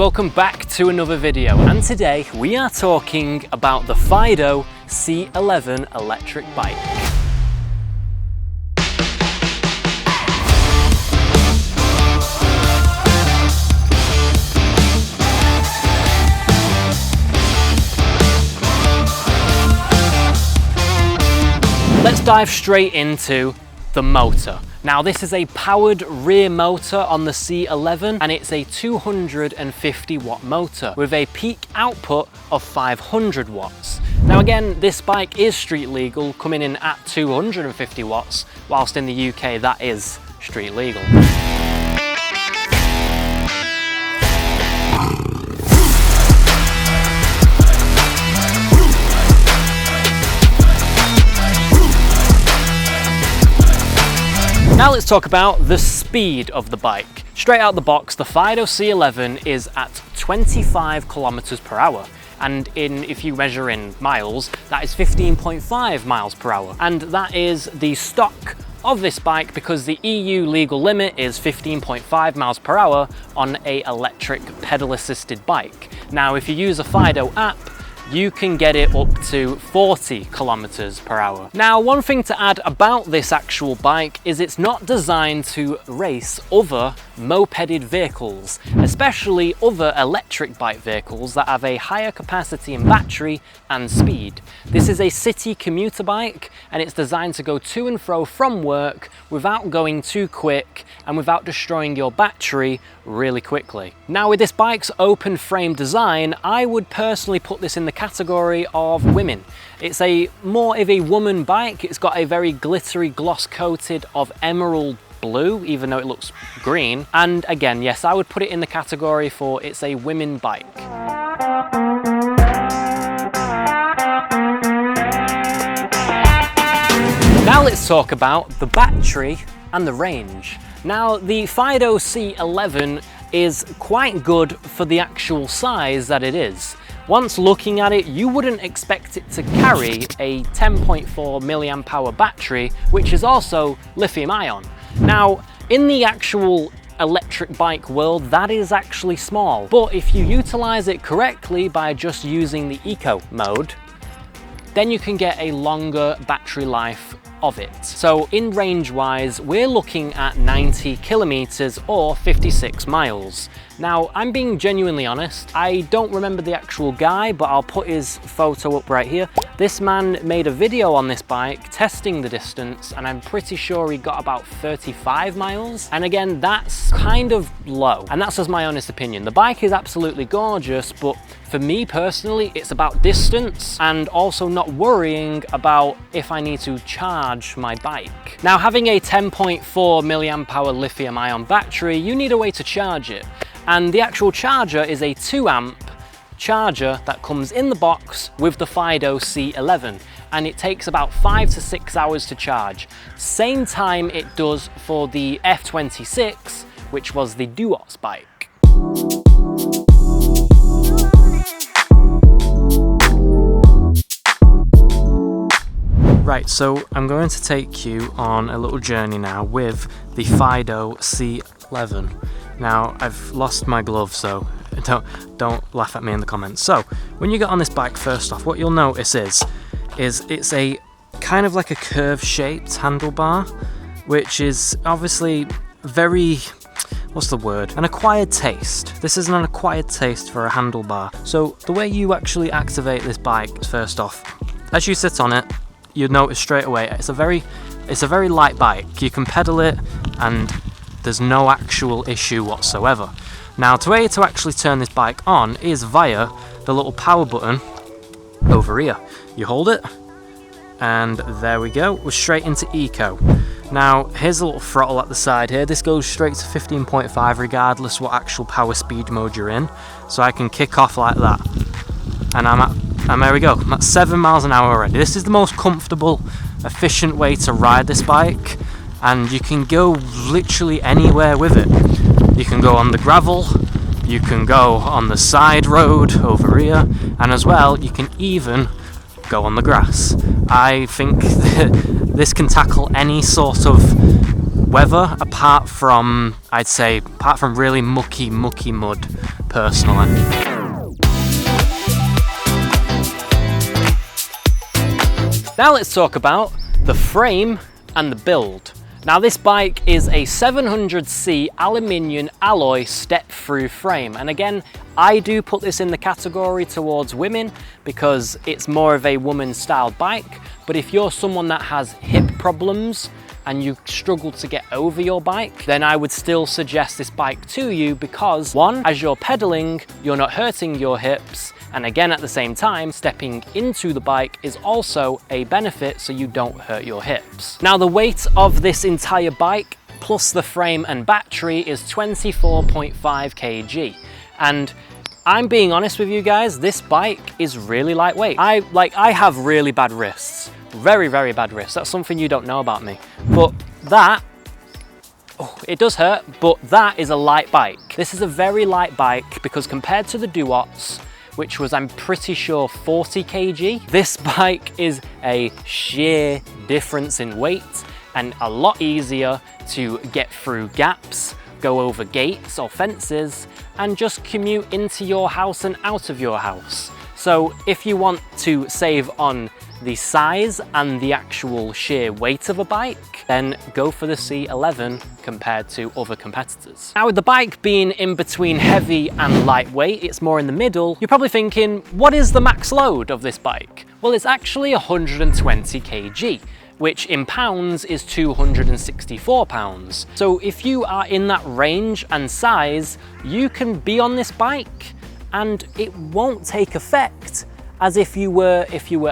welcome back to another video, and today we are talking about the Fiido C11 electric bike. Let's dive straight into the motor. Now this is a powered rear motor on the C11 and it's a 250 watt motor with a peak output of 500 watts. Now again, this bike is street legal, coming in at 250 watts, whilst in the UK that is street legal. Now let's talk about the speed of the bike. Straight out the box, the Fiido C11 is at 25 kilometers per hour. And if you measure in miles, that is 15.5 miles per hour. And that is the stock of this bike because the EU legal limit is 15.5 miles per hour on an electric pedal assisted bike. Now, if you use a Fiido app, you can get it up to 40 kilometers per hour. Now, one thing to add about this actual bike is it's not designed to race other mopeded vehicles, especially other electric bike vehicles that have a higher capacity in battery and speed. This is a city commuter bike and it's designed to go to and fro from work without going too quick and without destroying your battery really quickly. Now, with this bike's open frame design, I would personally put this in the category of women. It's more of a woman bike. It's got a very glittery gloss coated of emerald blue, even though it looks green. And again, yes, I would put it in the category for it's a women bike. Now let's talk about the battery and the range. Now, the Fiido C11 is quite good for the actual size that it is. Once looking at it, you wouldn't expect it to carry a 10.4 milliamp hour battery, which is also lithium ion. Now, in the actual electric bike world, that is actually small, but if you utilize it correctly by just using the eco mode, then you can get a longer battery life of it. So in range wise, we're looking at 90 kilometers or 56 miles. Now, I'm being genuinely honest, I don't remember the actual guy, but I'll put his photo up right here. This man made a video on this bike testing the distance, and I'm pretty sure he got about 35 miles. And again, that's kind of low, and that's just my honest opinion. The bike is absolutely gorgeous, but for me personally, it's about distance and also not worrying about if I need to charge my bike. Now, having a 10.4 milliamp hour lithium ion battery, you need a way to charge it. And the actual charger is a 2 amp charger that comes in the box with the Fiido C11, and it takes about 5 to 6 hours to charge. Same time it does for the F26, which was the Duos bike. Right, so I'm going to take you on a little journey now with the Fiido C11. Now, I've lost my glove, so don't laugh at me in the comments. So, when you get on this bike, first off, what you'll notice is it's a kind of like a curve-shaped handlebar, which is obviously very, what's the word? An acquired taste. This is an acquired taste for a handlebar. So, the way you actually activate this bike is, first off, as you sit on it, you'll notice straight away it's a very light bike. You can pedal it and there's no actual issue whatsoever. Now, the way to actually turn this bike on is via the little power button over here. You hold it and there we go, we're straight into eco. Now, here's a little throttle at the side here. This goes straight to 15.5 regardless what actual power speed mode you're in. So I can kick off like that. And there we go, I'm at 7 miles an hour already. This is the most comfortable, efficient way to ride this bike, and you can go literally anywhere with it. You can go on the gravel, you can go on the side road over here, and as well, you can even go on the grass. I think this can tackle any sort of weather apart from really mucky mud personally. Now let's talk about the frame and the build. Now this bike is a 700C aluminium alloy step-through frame, and again I do put this in the category towards women because it's more of a woman-styled bike, but if you're someone that has hip problems and you struggle to get over your bike, then I would still suggest this bike to you because, one, as you're pedaling, you're not hurting your hips, and again, at the same time, stepping into the bike is also a benefit so you don't hurt your hips. Now, the weight of this entire bike, plus the frame and battery, is 24.5 kg. And I'm being honest with you guys, this bike is really lightweight. I have really bad wrists. Very, very bad wrists. That's something you don't know about me. But that, oh, it does hurt, but that is a light bike. This is a very light bike because compared to the Duots, which was, I'm pretty sure, 40 kg. This bike is a sheer difference in weight and a lot easier to get through gaps, go over gates or fences, and just commute into your house and out of your house. So if you want to save on the size and the actual sheer weight of a bike, then go for the C11 compared to other competitors. Now, with the bike being in between heavy and lightweight, it's more in the middle, you're probably thinking, what is the max load of this bike? Well, it's actually 120 kg, which in pounds is 264 pounds. So if you are in that range and size, you can be on this bike and it won't take effect as if you were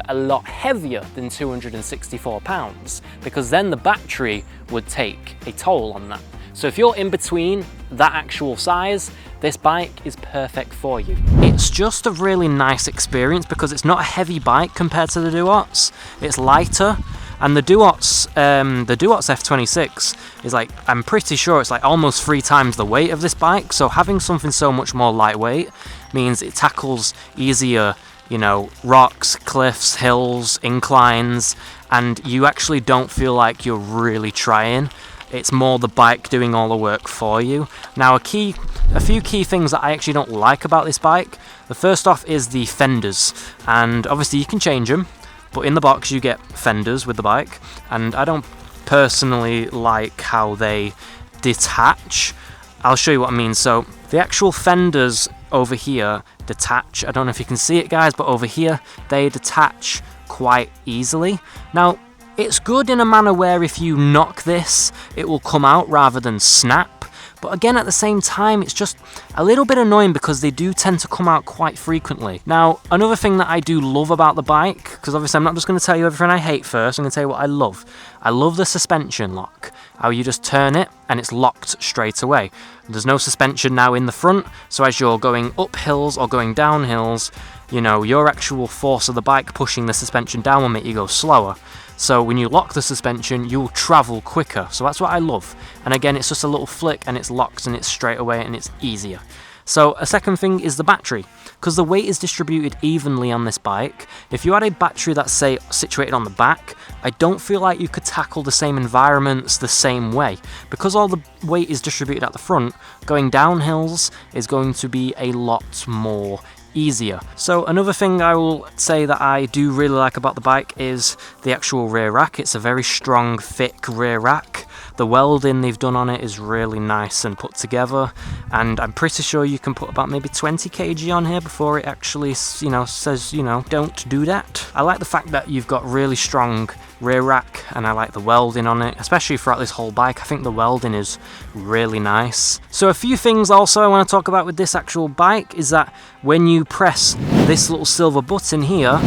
a lot heavier than 264 pounds, because then the battery would take a toll on that. So if you're in between that actual size, this bike is perfect for you. It's just a really nice experience because it's not a heavy bike compared to the Duots. It's lighter, and the Duots F26 is like, I'm pretty sure it's like almost 3 times the weight of this bike. So having something so much more lightweight means it tackles easier, you know, rocks, cliffs, hills, inclines, and you actually don't feel like you're really trying. It's more the bike doing all the work for you. Now, a few key things that I actually don't like about this bike. The first off is the fenders, and obviously you can change them, but in the box you get fenders with the bike, and I don't personally like how they detach. I'll show you what I mean. So the actual fenders over here detach. I don't know if you can see it, guys, but over here they detach quite easily. Now, it's good in a manner where if you knock this, it will come out rather than snap. But again, at the same time, it's just a little bit annoying because they do tend to come out quite frequently. Now, another thing that I do love about the bike, because obviously I'm not just going to tell you everything I hate first, I'm going to tell you what I love. I love the suspension lock, how you just turn it and it's locked straight away. There's no suspension now in the front, so as you're going up hills or going down hills, you know, your actual force of the bike pushing the suspension down will make you go slower. So when you lock the suspension, you'll travel quicker. So that's what I love. And again, it's just a little flick and it's locked and it's straight away and it's easier. So a second thing is the battery. Because the weight is distributed evenly on this bike, if you had a battery that's, say, situated on the back, I don't feel like you could tackle the same environments the same way. Because all the weight is distributed at the front, going down hills is going to be a lot more easier. So another thing I will say that I do really like about the bike is the actual rear rack. It's a very strong, thick rear rack. The welding they've done on it is really nice and put together, and I'm pretty sure you can put about maybe 20 kg on here before it actually, you know, says, you know, don't do that. I like the fact that you've got really strong rear rack, and I like the welding on it, especially throughout this whole bike. I think the welding is really nice. So a few things also I want to talk about with this actual bike is that when you press this little silver button here,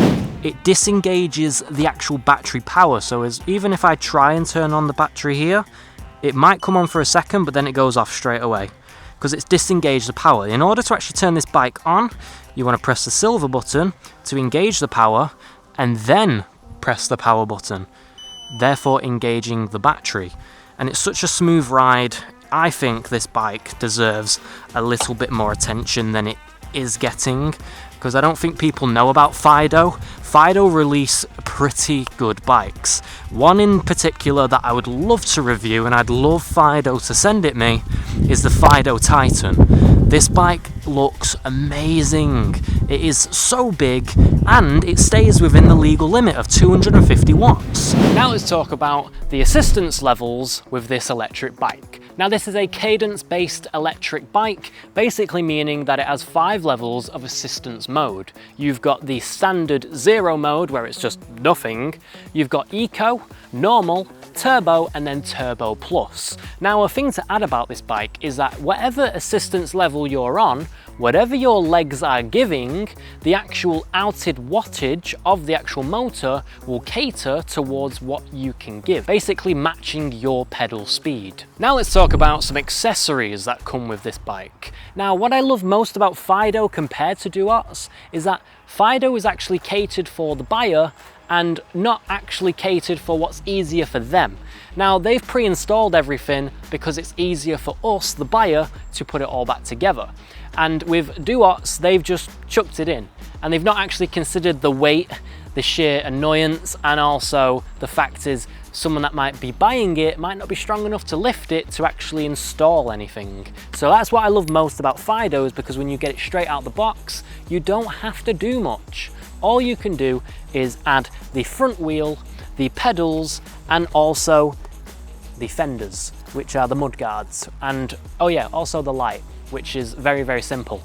it disengages the actual battery power. So even if I try and turn on the battery here, it might come on for a second, but then it goes off straight away because it's disengaged the power. In order to actually turn this bike on, you want to press the silver button to engage the power and then press the power button, therefore engaging the battery. And it's such a smooth ride. I think this bike deserves a little bit more attention than it is getting, because I don't think people know about Fiido. Fiido release pretty good bikes. One in particular that I would love to review, and I'd love Fiido to send it me, is the Fiido Titan. This bike looks amazing. It is so big and it stays within the legal limit of 250 watts. Now let's talk about the assistance levels with this electric bike. Now this is a cadence-based electric bike, basically meaning that it has 5 levels of assistance mode. You've got the standard 0 mode where it's just nothing. You've got eco, normal, turbo, and then turbo plus. Now a thing to add about this bike is that whatever assistance level you're on, whatever your legs are giving, the actual outed wattage of the actual motor will cater towards what you can give, basically matching your pedal speed. Now let's talk about some accessories that come with this bike. Now what I love most about Fiido compared to Duots is that Fiido is actually catered for the buyer and not actually catered for what's easier for them. Now they've pre-installed everything because it's easier for us, the buyer, to put it all back together. And with Duots, they've just chucked it in and they've not actually considered the weight, the sheer annoyance, and also the fact is someone that might be buying it might not be strong enough to lift it to actually install anything. So that's what I love most about Fiido, is because when you get it straight out the box, you don't have to do much. All you can do is add the front wheel, the pedals, and also the fenders, which are the mudguards, and oh yeah, also the light, which is very, very simple.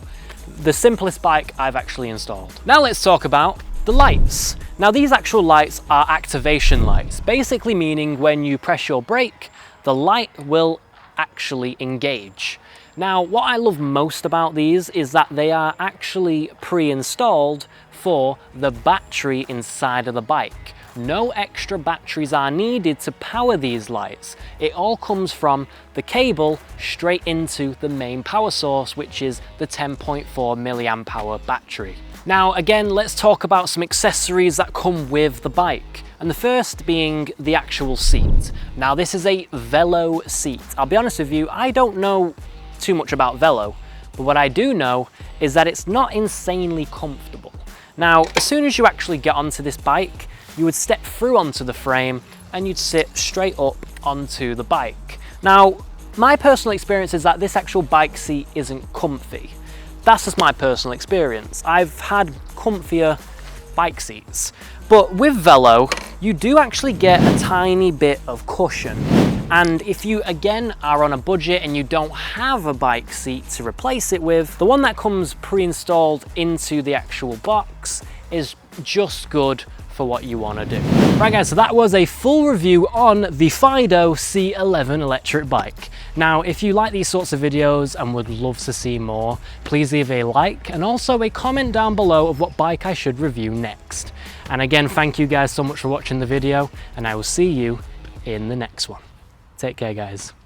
The simplest bike I've actually installed. Now let's talk about the lights. Now these actual lights are activation lights, basically meaning when you press your brake, the light will actually engage. Now what I love most about these is that they are actually pre-installed for the battery inside of the bike. No extra batteries are needed to power these lights. It all comes from the cable straight into the main power source, which is the 10.4 milliamp hour battery. Now again, let's talk about some accessories that come with the bike. And the first being the actual seat. Now this is a Velo seat. I'll be honest with you, I don't know too much about Velo, but what I do know is that it's not insanely comfortable. Now, as soon as you actually get onto this bike, you would step through onto the frame and you'd sit straight up onto the bike. Now, my personal experience is that this actual bike seat isn't comfy. That's just my personal experience. I've had comfier bike seats. But with Velo, you do actually get a tiny bit of cushion. And if you, again, are on a budget and you don't have a bike seat to replace it with, the one that comes pre-installed into the actual box is just good for what you want to do. Right guys, so that was a full review on the Fiido C11 electric bike. Now, if you like these sorts of videos and would love to see more, please leave a like and also a comment down below of what bike I should review next. And again, thank you guys so much for watching the video, and I will see you in the next one. Take care, guys.